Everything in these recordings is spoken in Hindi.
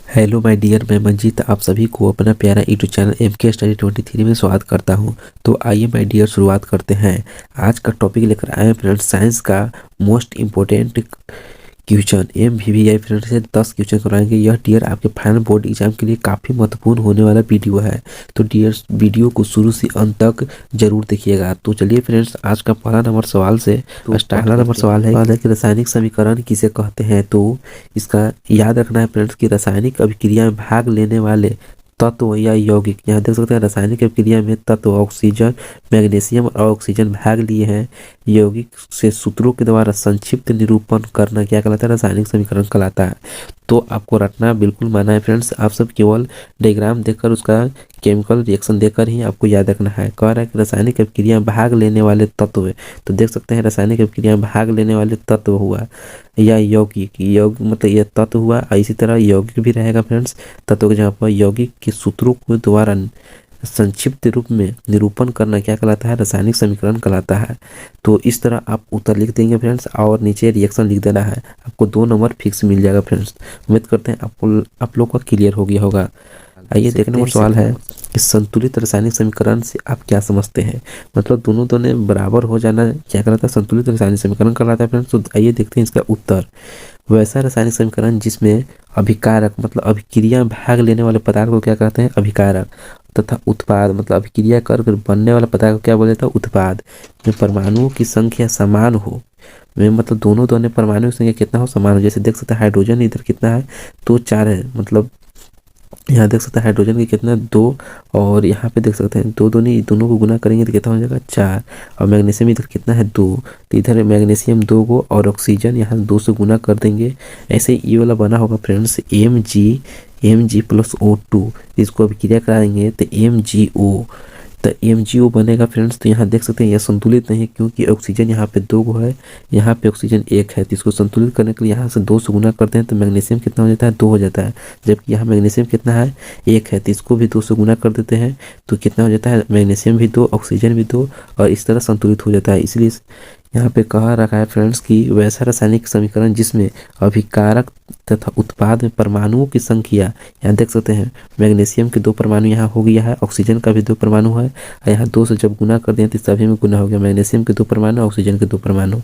हेलो माय डियर, मैं मंजीत आप सभी को अपना प्यारा यूट्यूब चैनल MK स्टडी 23 में स्वागत करता हूं। तो आइए माय डियर शुरुआत करते हैं। आज का टॉपिक लेकर आए हैं फ्रेंड्स, साइंस का most important question MVVI friends से 10 क्वेश्चन कराएंगे। यह डियर आपके फाइनल बोर्ड एग्जाम के लिए काफ़ी महत्वपूर्ण होने वाला वीडियो है। तो डियर वीडियो को शुरू से अंत तक जरूर देखिएगा। तो चलिए फ्रेंड्स, आज का पहला नंबर सवाल से पहला नंबर सवाल है कि रासायनिक समीकरण किसे कहते हैं। तो इसका याद रखना है फ्रेंड्स कि रासायनिक अभिक्रिया में भाग लेने वाले तत्व या यौगिक, यहाँ देख सकते हैं रासायनिक अभिक्रिया में तत्व ऑक्सीजन, मैग्नीशियम और ऑक्सीजन भाग लिए हैं। यौगिक से सूत्रों के द्वारा संक्षिप्त निरूपण करना क्या कहलाता है? रासायनिक समीकरण कहलाता है। तो आपको रटना बिल्कुल माना है फ्रेंड्स, आप सब केवल डायग्राम देखकर उसका केमिकल रिएक्शन देखकर ही आपको याद रखना है। कह रहा है कि रासायनिक अभिक्रिया में भाग लेने वाले तत्व, तो देख सकते हैं रासायनिक अभिक्रिया में भाग लेने वाले तत्व हुआ या यौगिक, यौगिक मतलब यह तत्व हुआ। इसी तरह यौगिक भी रहेगा फ्रेंड्स, तत्व के जहाँ पर यौगिक के सूत्रों को द्वारा संक्षिप्त रूप में निरूपण करना क्या कहलाता है? रासायनिक समीकरण कहलाता है। तो इस तरह आप उत्तर लिख देंगे फ्रेंड्स और नीचे रिएक्शन लिख देना है। आपको 2 नंबर फिक्स मिल जाएगा फ्रेंड्स। उम्मीद करते हैं आप लोग का क्लियर हो गया होगा। आइए देखने का सवाल है कि संतुलित रासायनिक समीकरण से आप क्या समझते हैं। मतलब दोनों बराबर हो जाना क्या कहलाता है? संतुलित रासायनिक समीकरण कहलाता है फ्रेंड्स। तो आइए देखते हैं इसका उत्तर। वैसा रासायनिक समीकरण जिसमें अभिकारक मतलब अभिक्रिया में भाग लेने वाले पदार्थ को क्या कहते हैं? अभिकारक। तथा उत्पाद मतलब अभिक्रिया कर बनने वाला पदार्थ को क्या बोला जाता है? उत्पाद। में परमाणुओं की संख्या समान हो, में मतलब दोनों परमाणु की संख्या कितना हो? समान हो। जैसे देख सकते हैं हाइड्रोजन इधर कितना है? तो 4 है। मतलब यहाँ देख सकते हैं हाइड्रोजन की कितना? 2। और यहाँ पे देख सकते हैं दोनों को गुना करेंगे तो कितना हो जाएगा? 4। और मैग्नीशियम इधर कितना है? 2। तो इधर मैग्नीशियम 2 को और ऑक्सीजन यहाँ 2 से गुना कर देंगे। ऐसे ये वाला बना होगा फ्रेंड्स Mg प्लस O2। इसको अभिक्रिया कराएंगे तो MgO, तो MgO बनेगा फ्रेंड्स। तो यहाँ देख सकते हैं यह संतुलित नहीं है क्योंकि ऑक्सीजन यहाँ पे 2 है, यहाँ पे ऑक्सीजन 1 है। तो इसको संतुलित करने के लिए यहाँ से 2 से गुना करते हैं तो मैग्नीशियम कितना हो जाता है? 2 हो जाता है। जबकि यहाँ मैग्नीशियम कितना है? 1 है। तो इसको भी 2 से गुना कर देते हैं तो कितना हो जाता है? मैग्नीशियम भी 2, ऑक्सीजन भी 2, और इस तरह संतुलित हो जाता है। इसलिए यहाँ पे कहा रखा है फ्रेंड्स कि वैसा रासायनिक समीकरण जिसमें अभिकारक तथा उत्पाद में परमाणुओं की संख्या, यहाँ देख सकते हैं मैग्नीशियम के 2 परमाणु यहाँ हो गया है, ऑक्सीजन का भी 2 परमाणु है, और यहाँ 2 से जब गुना कर दें तो सभी में गुना हो गया। मैग्नीशियम के 2 परमाणु, ऑक्सीजन के 2 परमाणु,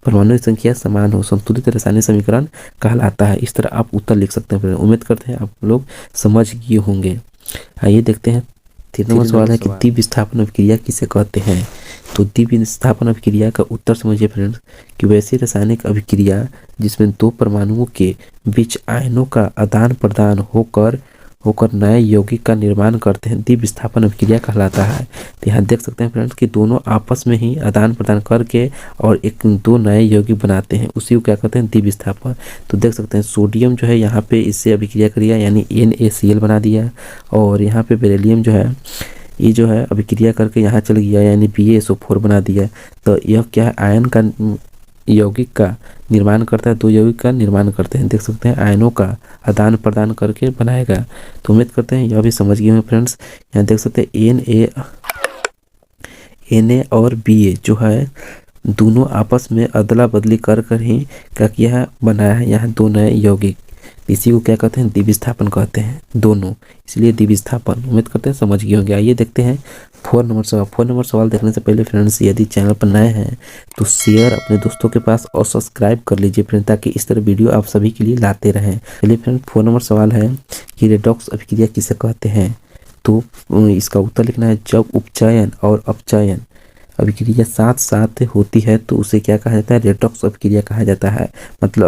परमाणु की संख्या समान हो, संतुलित रासायनिक समीकरण कहलाता है। इस तरह आप उत्तर लिख सकते हैं। उम्मीद करते हैं आप लोग समझ गए होंगे। आइए देखते हैं 3 नंबर सवाल है कि द्वि विस्थापन अभिक्रिया किसे कहते हैं। तो द्वि विस्थापन अभिक्रिया का उत्तर समझिए फ्रेंड्स कि वैसी रासायनिक अभिक्रिया जिसमें 2 परमाणुओं के बीच आयनों का आदान प्रदान होकर नए यौगिक का निर्माण करते हैं, द्वि विस्थापन अभिक्रिया कहलाता है। तो यहाँ देख सकते हैं फ्रेंड्स कि दोनों आपस में ही आदान प्रदान करके और 2 नए यौगिक बनाते हैं, उसी को क्या कहते हैं? द्वि विस्थापन। तो देख सकते हैं सोडियम जो है यहाँ पे इससे अभिक्रिया करिया यानी NaCl बना दिया, और यहाँ पे बेरिलियम जो है ये जो है अभिक्रिया करके यहाँ चल गया यानी BaSO4 बना दिया। तो यह क्या है? आयन का यौगिक का निर्माण करता है, 2 यौगिक का निर्माण करते हैं। देख सकते हैं आयनों का आदान प्रदान करके बनाएगा। तो उम्मीद करते हैं यह भी समझ गए हैं फ्रेंड्स। यहाँ देख सकते हैं Na और Ba जो है दोनों आपस में अदला बदली कर ही क्या किया है? बनाया है यहाँ 2 नए यौगिक। इसी को क्या कहते हैं? द्विविस्थापन कहते हैं दोनों, इसलिए द्विविस्थापन। उम्मीद करते हैं समझ गए होंगे। आइए देखते हैं 4 नंबर सवाल। 4 नंबर सवाल देखने से पहले फ्रेंड्स यदि चैनल पर नए हैं तो शेयर अपने दोस्तों के पास और सब्सक्राइब कर लीजिए फ्रेंड, ताकि इस तरह वीडियो आप सभी के लिए लाते रहें। चलिए फ्रेंड 4 नंबर सवाल है कि रेडॉक्स अभिक्रिया किसे कहते हैं। तो इसका उत्तर लिखना है जब उपचयन और अपचयन अभिक्रिया साथ साथ होती है तो उसे क्या कहा जाता है? रेडॉक्स अभिक्रिया कहा जाता है। मतलब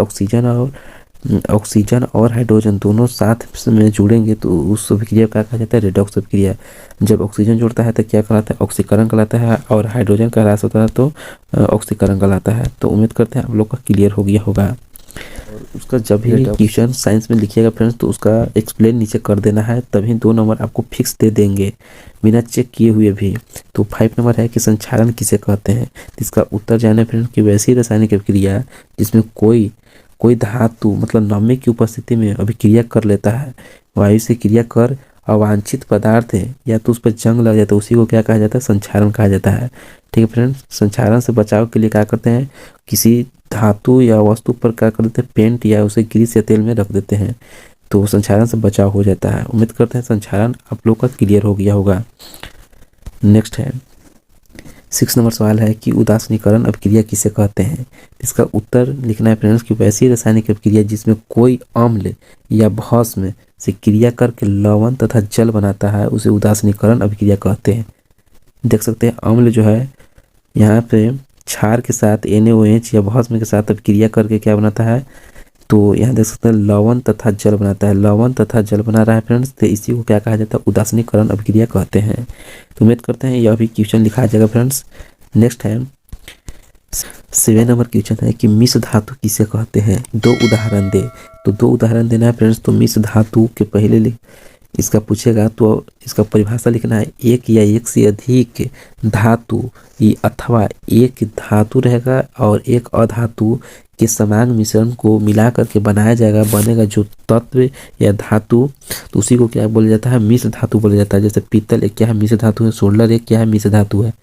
ऑक्सीजन और हाइड्रोजन दोनों साथ में जुड़ेंगे तो उस अभिक्रिया का कहा जाता है? रेडॉक्स अभिक्रिया। जब ऑक्सीजन जुड़ता है तो क्या कहलाता है? ऑक्सीकरण कहलाता है, और हाइड्रोजन का ह्रास होता है तो ऑक्सीकरण कहलाता है। तो उम्मीद करते हैं आप लोग का क्लियर हो गया होगा। और उसका जब भी क्वेश्चन साइंस में लिखिएगा फ्रेंड्स तो उसका एक्सप्लेन नीचे कर देना है, तभी 2 नंबर आपको फिक्स दे देंगे बिना चेक किए हुए भी। तो 5 नंबर है कि संक्षारण किसे कहते हैं। इसका उत्तर जाने फ्रेंड्स कि वैसी रासायनिक अभिक्रिया जिसमें कोई धातु मतलब नमी की उपस्थिति में अभिक्रिया कर लेता है, वायु से क्रिया कर अवांछित पदार्थ है या तो उस पर जंग लग जाता है, उसी को क्या कहा जाता है? संक्षारण कहा जाता है। ठीक है फ्रेंड्स, संक्षारण से बचाव के लिए क्या करते हैं? किसी धातु या वस्तु पर क्या कर देते हैं? पेंट या उसे ग्रीस या तेल में रख देते हैं। तो संक्षारण से बचाव हो जाता है। उम्मीद करते हैं संक्षारण आप लोग का क्लियर हो गया होगा। नेक्स्ट है 6 नंबर सवाल है कि उदासीनीकरण अपक्रिया किसे कहते हैं। इसका उत्तर लिखना है फ्रेंड्स कि वैसी रासायनिक अपक्रिया जिसमें कोई अम्ल या भस्म से क्रिया करके लवण तथा जल बनाता है उसे उदासीनीकरण अपक्रिया कहते हैं। देख सकते हैं अम्ल जो है यहाँ पे क्षार के साथ NaOH या भस्म के साथ अपक्रिया करके क्या बनाता है, तो यहाँ देख सकते हैं लवण तथा जल बनाता है। लवण तथा जल बना रहा है फ्रेंड्स, तो इसी को क्या कहा जाता है, उदासीनीकरण अपक्रिया कहते हैं। तो उम्मीद करते हैं यह भी क्वेश्चन लिखा जाएगा फ्रेंड्स। नेक्स्ट है 7 नंबर क्वेश्चन है कि मिश्र धातु किसे कहते हैं, 2 उदाहरण दे। तो 2 उदाहरण देना है फ्रेंड्स। तो मिश्र धातु के पहले इसका पूछेगा तो इसका परिभाषा लिखना है, एक या एक से अधिक धातु अथवा एक धातु रहेगा और एक अधातु के समान मिश्रण को मिला करके बनाया जाएगा, बनेगा जो तत्व या धातु, तो उसी को क्या बोला जाता है, मिश्र धातु बोला जाता है। जैसे पीतल एक क्या है, मिश्र धातु है। सोलर एक क्या है, मिश्र धातु है।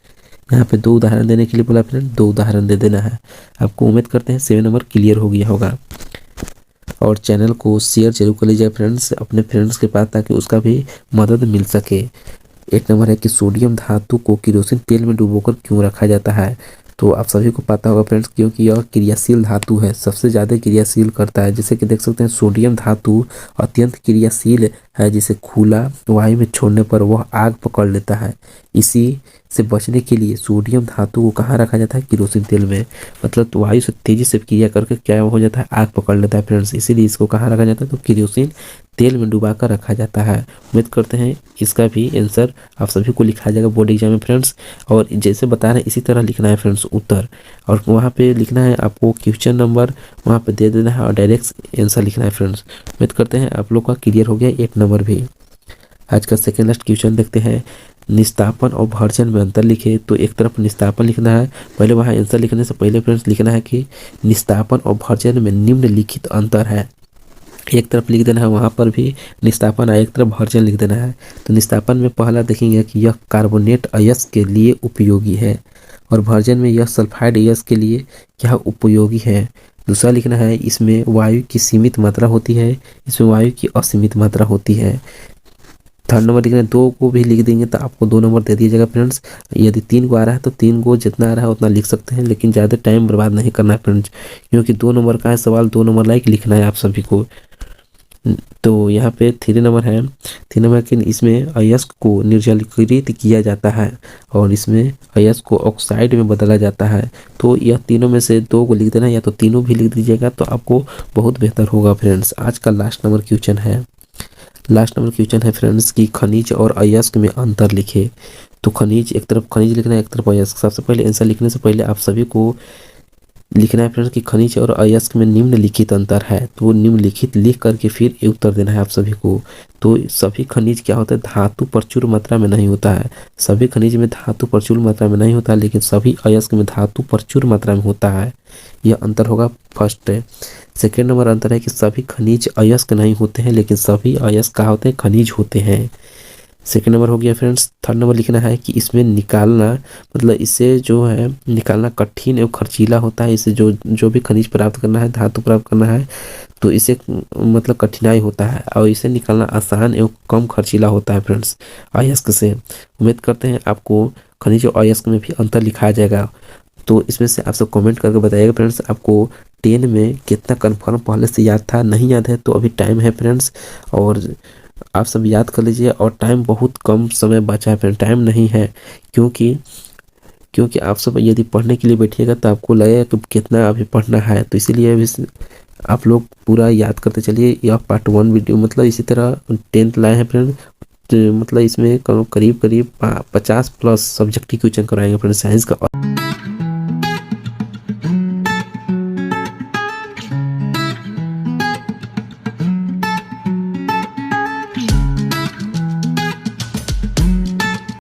यहाँ पे 2 उदाहरण देने के लिए बोला फ्रेंड, 2 उदाहरण दे देना है आपको। उम्मीद करते हैं 7 नंबर क्लियर हो गया होगा। और चैनल को शेयर जरूर कर लीजिए फ्रेंड्स अपने फ्रेंड्स के पास, ताकि उसका भी मदद मिल सके। 1 नंबर है कि सोडियम धातु को केरोसिन तेल में डुबोकर क्यों रखा जाता है। तो आप सभी को पता होगा फ्रेंड्स, क्योंकि यह क्रियाशील धातु है, सबसे ज़्यादा क्रियाशील करता है। जैसे कि देख सकते हैं सोडियम धातु अत्यंत क्रियाशील है, जिसे खुला वायु में छोड़ने पर वह आग पकड़ लेता है। इसी से बचने के लिए सोडियम धातु को कहाँ रखा जाता है, केरोसिन तेल में। मतलब तो वायु से तेजी से क्रिया करके क्या हो जाता है, आग पकड़ लेता है फ्रेंड्स। इसीलिए इसको कहाँ रखा जाता है, तो केरोसिन तेल में डुबा कर रखा जाता है। उम्मीद करते हैं इसका भी आंसर आप सभी को लिखा जाएगा बोर्ड एग्जाम में फ्रेंड्स। और जैसे बता रहे हैं इसी तरह लिखना है फ्रेंड्स उत्तर, और वहाँ पे लिखना है आपको क्वेश्चन नंबर वहाँ पे दे देना है और डायरेक्ट आंसर लिखना है फ्रेंड्स। उम्मीद करते हैं आप लोग का क्लियर हो गया 1 नंबर भी। आज का सेकेंड लास्ट क्वेश्चन देखते हैं, निस्तापन और भर्जन में अंतर लिखे। तो एक तरफ निस्तापन लिखना है, पहले वहाँ आंसर लिखने से पहले फ्रेंड्स लिखना है कि निस्तापन और भर्जन में निम्नलिखित अंतर है। एक तरफ लिख देना है वहाँ पर भी निस्तापन, एक तरफ भर्जन लिख देना है। तो निस्तापन में पहला देखेंगे कि यह कार्बोनेट अयस्क के लिए उपयोगी है, और भर्जन में यह सल्फाइड अयस्क के लिए क्या उपयोगी है। दूसरा लिखना है इसमें वायु की सीमित मात्रा होती है, इसमें वायु की असीमित मात्रा होती है। 3rd नंबर लिखना है, 2 को भी लिख देंगे तो आपको 2 नंबर दे दिया जाएगा फ्रेंड्स। यदि 3 को आ रहा है तो 3 को जितना आ रहा है उतना लिख सकते हैं, लेकिन ज़्यादा टाइम बर्बाद नहीं करना है फ्रेंड्स, क्योंकि 2 नंबर का है सवाल, 2 नंबर लाइक लिखना है आप सभी को। तो यहाँ पे 3 नंबर है, 3 नंबर के इसमें अयस्क को निर्जलीकृत किया जाता है और इसमें अयस्क को ऑक्साइड में बदला जाता है। तो यह तीनों में से 2 को लिख देना, या तो तीनों भी लिख दीजिएगा तो आपको बहुत बेहतर होगा फ्रेंड्स। आज का लास्ट नंबर क्वेश्चन है, लास्ट नंबर क्वेश्चन है फ्रेंड्स कि खनिज और अयस्क में अंतर लिखे। तो खनिज एक तरफ खनिज लिखना है, एक तरफ अयस्क। सबसे पहले आंसर लिखने से पहले आप सभी को लिखना है फ्रेंड्स कि खनिज और अयस्क में निम्नलिखित अंतर है। तो निम्नलिखित लिख करके फिर ये उत्तर देना है आप सभी को। तो सभी खनिज क्या होता है, धातु प्रचुर मात्रा में नहीं होता है। सभी खनिज में धातु प्रचुर मात्रा में नहीं होता है, लेकिन सभी अयस्क में धातु प्रचुर मात्रा में होता है। यह अंतर होगा फर्स्ट। सेकेंड नंबर अंतर है कि सभी खनिज अयस्क नहीं होते हैं, लेकिन सभी अयस्क क्या होते हैं, खनिज होते हैं। सेकेंड नंबर हो गया फ्रेंड्स। 3rd नंबर लिखना है कि इसमें निकालना, मतलब इसे जो है निकालना कठिन एवं खर्चीला होता है। इसे जो भी खनिज प्राप्त करना है, धातु प्राप्त करना है, तो इसे मतलब कठिनाई होता है, और इसे निकालना आसान एवं कम खर्चीला होता है फ्रेंड्स अयस्क से। उम्मीद करते हैं आपको खनिज और अयस्क में भी अंतर लिखा जाएगा। तो इसमें से आप सब कमेंट करके बताइएगा फ्रेंड्स, आपको 10 में कितना कन्फर्म पहले से याद था, नहीं याद है तो अभी टाइम है फ्रेंड्स, और आप सब याद कर लीजिए। और टाइम बहुत कम समय बचा है फ्रेंड, टाइम नहीं है, क्योंकि आप सब यदि पढ़ने के लिए बैठिएगा तो आपको लगेगा कि कितना अभी पढ़ना है। तो इसीलिए अभी आप लोग पूरा याद करते चलिए। यह पार्ट 1 वीडियो, मतलब इसी तरह 10th लाए हैं फ्रेंड। तो मतलब इसमें करीब 50+ सब्जेक्ट की क्वेश्चन कराएंगे फ्रेंड साइंस का।